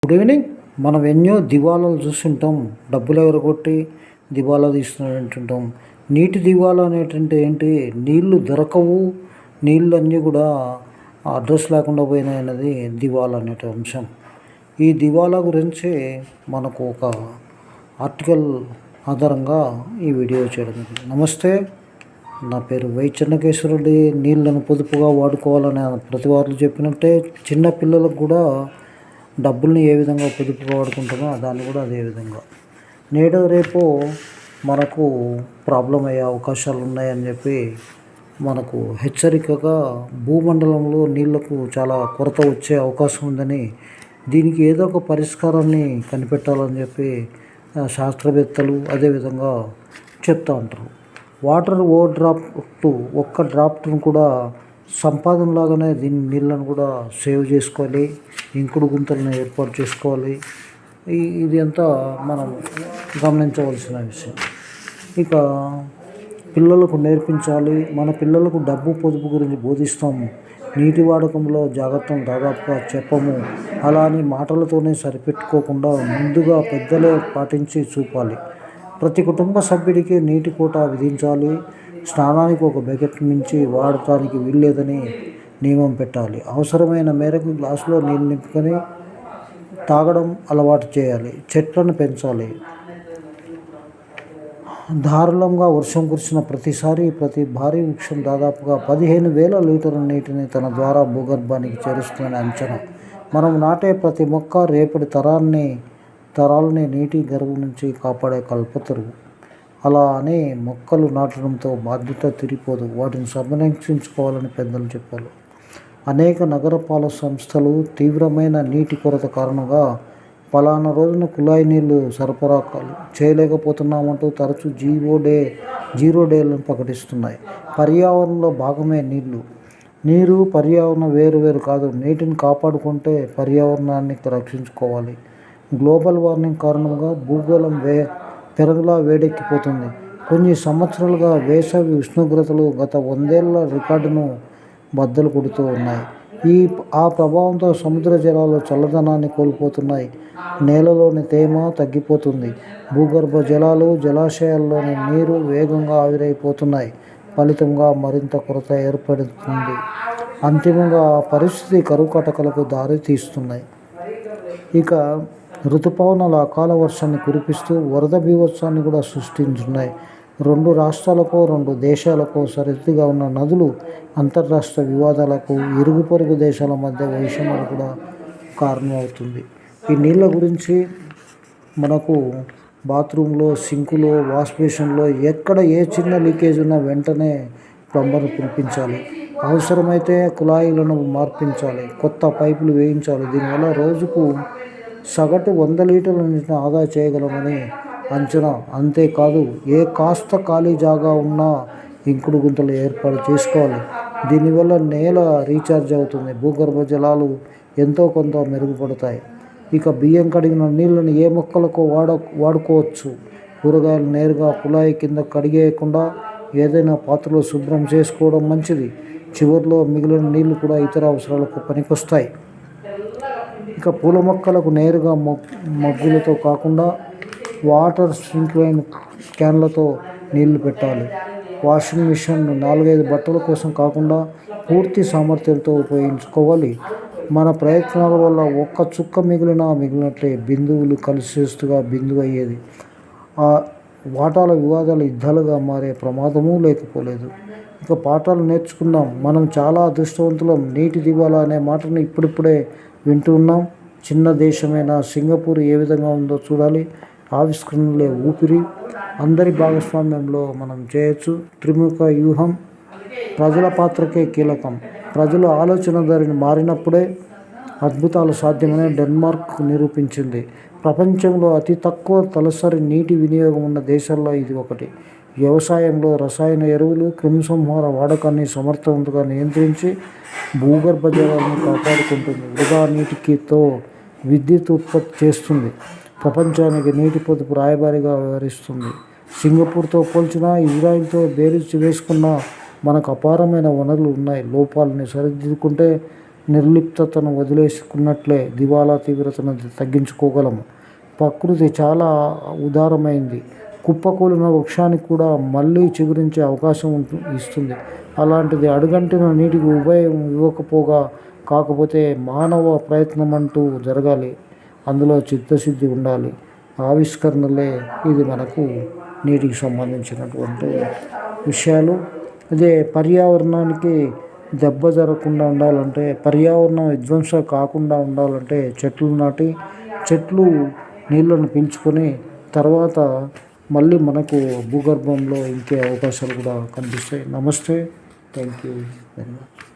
Good evening. మనం ఎన్నో దివాలాలు చూస్తుంటాం. డబ్బులు ఎగరగొట్టి దివాలా తీస్తున్నాడు అంటుంటాం. నీటి దివాలా అనేటువంటి ఏంటి, నీళ్లు దొరకవు, నీళ్ళు అన్నీ కూడా అడ్రస్ లేకుండా పోయినాయి అన్నది దివాలా అనే అంశం. ఈ దివాలా గురించి మనకు ఒక ఆర్టికల్ ఆధారంగా ఈ వీడియో చేయడం జరిగింది. నమస్తే, నా పేరు వై చెన్నకేశ్వరరెడ్డి. నీళ్లను పొదుపుగా వాడుకోవాలని ప్రతి వారు చెప్పినట్టే చిన్న పిల్లలకు కూడా డబ్బుల్ని ఏ విధంగా పొదుపుగా వాడుకుంటామో దాన్ని కూడా అదే విధంగా నేడు రేపు మనకు ప్రాబ్లం అయ్యే అవకాశాలు ఉన్నాయని చెప్పి మనకు హెచ్చరికగా భూమండలంలో నీళ్లకు చాలా కొరత వచ్చే అవకాశం ఉందని, దీనికి ఏదో ఒక పరిష్కారాన్ని కనిపెట్టాలని చెప్పి శాస్త్రవేత్తలు అదేవిధంగా చెప్తూ ఉంటారు. వాటర్ ఒక్క డ్రాప్ను కూడా సంపాదనలాగానే దీని నీళ్ళను కూడా సేవ్ చేసుకోవాలి, ఇంకుడు గుంతలను ఏర్పాటు చేసుకోవాలి. ఇది అంతా మనం గమనించవలసిన విషయం. ఇక పిల్లలకు నేర్పించాలి. మన పిల్లలకు డబ్బు పొదుపు గురించి బోధిస్తాము, నీటి వాడకంలో జాగ్రత్తలు దాదాపుగా చెప్పము. అలా అని మాటలతోనే సరిపెట్టుకోకుండా ముందుగా పెద్దలే పాటించి చూపాలి. ప్రతి కుటుంబ సభ్యుడికి నీటి కోటా విధించాలి. స్నానానికి ఒక బకెట్ మించి వాడటానికి వీల్లేదని నియమం పెట్టాలి. అవసరమైన మేరకు గ్లాసులో నీళ్ళు నింపుకొని తాగడం అలవాటు చేయాలి. చెట్లను పెంచాలి. ధారాళంగా వర్షం కురిసిన ప్రతిసారి ప్రతి భారీ వృక్షం దాదాపుగా 15,000 లీటర్ల నీటిని తన ద్వారా భూగర్భానికి చేరుస్తుందని అంచనా. మనం నాటే ప్రతి మొక్క రేపటి తరాలని నీటి గర్భం నుంచి కాపాడే కల్పతరువు. అలా అని మొక్కలు నాటడంతో బాధ్యత తిరిగిపోదు, వాటిని సంరక్షించుకోవాలని పెద్దలు చెప్పారు. అనేక నగరపాలక సంస్థలు తీవ్రమైన నీటి కొరత కారణంగా పలానా రోజున కుళాయి నీళ్లు సరఫరా చేయలేకపోతున్నామంటూ తరచూ జీరో డేలను ప్రకటిస్తున్నాయి. పర్యావరణంలో భాగమే నీరు పర్యావరణం వేరు కాదు. నీటిని కాపాడుకుంటే పర్యావరణాన్ని రక్షించుకోవాలి. గ్లోబల్ వార్మింగ్ కారణంగా భూగోళం పెరుగులా వేడెక్కిపోతుంది. కొన్ని సంవత్సరాలుగా వేసవి ఉష్ణోగ్రతలు గత 100 ఏళ్ల రికార్డును బద్దలు కొడుతూ ఉన్నాయి. ఆ ప్రభావంతో సముద్ర జలాలు చల్లదనాన్ని కోల్పోతున్నాయి. నేలలోని తేమ తగ్గిపోతుంది. భూగర్భ జలాలు, జలాశయాల్లోని నీరు వేగంగా ఆవిరైపోతున్నాయి. ఫలితంగా మరింత కొరత ఏర్పడుతుంది. అంతిమంగా ఆ పరిస్థితి కరువు కాటకాలకు దారి తీస్తున్నాయి. ఇక ఋతుపవనాలు అకాల వర్షాన్ని కురిపిస్తూ వరద బీభత్సాన్ని కూడా సృష్టించున్నాయి. 2 రాష్ట్రాలకు 2 దేశాలకు సరిహద్దుగా ఉన్న నదులు అంతర్రాష్ట్ర వివాదాలకు, ఇరుగు పొరుగు దేశాల మధ్య వైషమ్యాలు కూడా కారణమవుతుంది. ఈ నీళ్ళ గురించి మనకు బాత్రూంలో, సింకులో, వాష్ బేసిన్లో ఎక్కడ ఏ చిన్న లీకేజ్ ఉన్నా వెంటనే ప్లంబర్ను పిలిపించాలి. అవసరమైతే కుళాయిలను మార్పించాలి, కొత్త పైపులు వేయించాలి. దీనివల్ల రోజుకు సగటు 100 లీటర్ల నీటిని ఆదా చేయగలమని అంచనా. అంతేకాదు, ఏ కాస్త ఖాళీ జాగా ఉన్నా ఇంకుడు గుంతలు ఏర్పాటు చేసుకోవాలి. దీనివల్ల నేల రీఛార్జ్ అవుతుంది, భూగర్భ జలాలు ఎంతో కొంత మెరుగుపడతాయి. ఇక బియ్యం కడిగిన నీళ్ళని ఏ మొక్కలకు వాడుకోవచ్చు. కూరగాయలు నేరుగా కుళాయి కింద కడిగేయకుండా ఏదైనా పాత్రలో శుభ్రం చేసుకోవడం మంచిది. చివరిలో మిగిలిన నీళ్లు కూడా ఇతర అవసరాలకు పనికొస్తాయి. ఇక పూల మొక్కలకు నేరుగా మగ్గులతో కాకుండా వాటర్ స్ప్రింక్లర్ క్యాన్లతో నీళ్లు పెట్టాలి. వాషింగ్ మిషన్ 4-5 బట్టల కోసం కాకుండా పూర్తి సామర్థ్యంతో ఉపయోగించుకోవాలి. మన ప్రయత్నాల వల్ల ఒక్క చుక్క మిగిలినట్లే బిందువులు కలిసేస్తుగా బిందువు అయ్యేది. ఆ వాటాల వివాదాలు యుద్ధాలుగా మారే ప్రమాదమూ లేకపోలేదు. ఇక పాఠాలు నేర్చుకుందాం. మనం చాలా అదృష్టవంతులం. నీటి దివాలా అనే మాటను ఇప్పుడిప్పుడే వింటూ ఉన్నాం. చిన్న దేశమైనా సింగపూర్ ఏ విధంగా ఉందో చూడాలి. ఆవిష్కరణలే ఊపిరి. అందరి భాగస్వామ్యంలో మనం చేయొచ్చు. త్రిముఖ వ్యూహం ప్రజల పాత్రకే కీలకం. ప్రజల ఆలోచన ధోరణి మారినప్పుడే అద్భుతాలు సాధ్యమని డెన్మార్క్ నిరూపించింది. ప్రపంచంలో అతి తక్కువ తలసరి నీటి వినియోగం ఉన్న దేశాల్లో ఇది ఒకటి. వ్యవసాయంలో రసాయన ఎరువులు, క్రిమిసంహార వాడకాన్ని సమర్థవంతంగా నియంత్రించి భూగర్భ జలాలను కాపాడుకుంటుంది. వృధా నీటితో విద్యుత్ ఉత్పత్తి చేస్తుంది. ప్రపంచానికి నీటి పొదుపు రాయబారిగా వ్యవహరిస్తుంది. సింగపూర్తో పోల్చినా, ఇజ్రాయిల్తో బేరీజు వేసుకున్నా మనకు అపారమైన వనరులు ఉన్నాయి. లోపాలని సరిదిద్దుకుంటే నిర్లిప్తతను వదిలేసుకున్నట్లే దివాలా తీవ్రతను తగ్గించుకోగలము. ప్రకృతి చాలా ఉదారమైంది. కుప్పకూలిన వృక్షానికి కూడా మళ్ళీ చిగురించే అవకాశం ఇస్తుంది. అలాంటిది అడుగంటిన నీటికి ఉభయం ఇవ్వకపోగా, కాకపోతే మానవ ప్రయత్నం అంటూ జరగాలి. అందులో చిత్తశుద్ధి ఉండాలి. ఆవిష్కరణలే ఇది మనకు నీటికి సంబంధించినటువంటి విషయాలు. అదే పర్యావరణానికి దెబ్బ జరగకుండా ఉండాలంటే, పర్యావరణం విధ్వంసం కాకుండా ఉండాలంటే చెట్లు నాటి, చెట్లు నీళ్ళను పీల్చుకొని తర్వాత మళ్ళీ మనకు భూగర్భంలో ఇంకే అవకాశాలు కూడా కనిపిస్తాయి. నమస్తే. Thank you very much.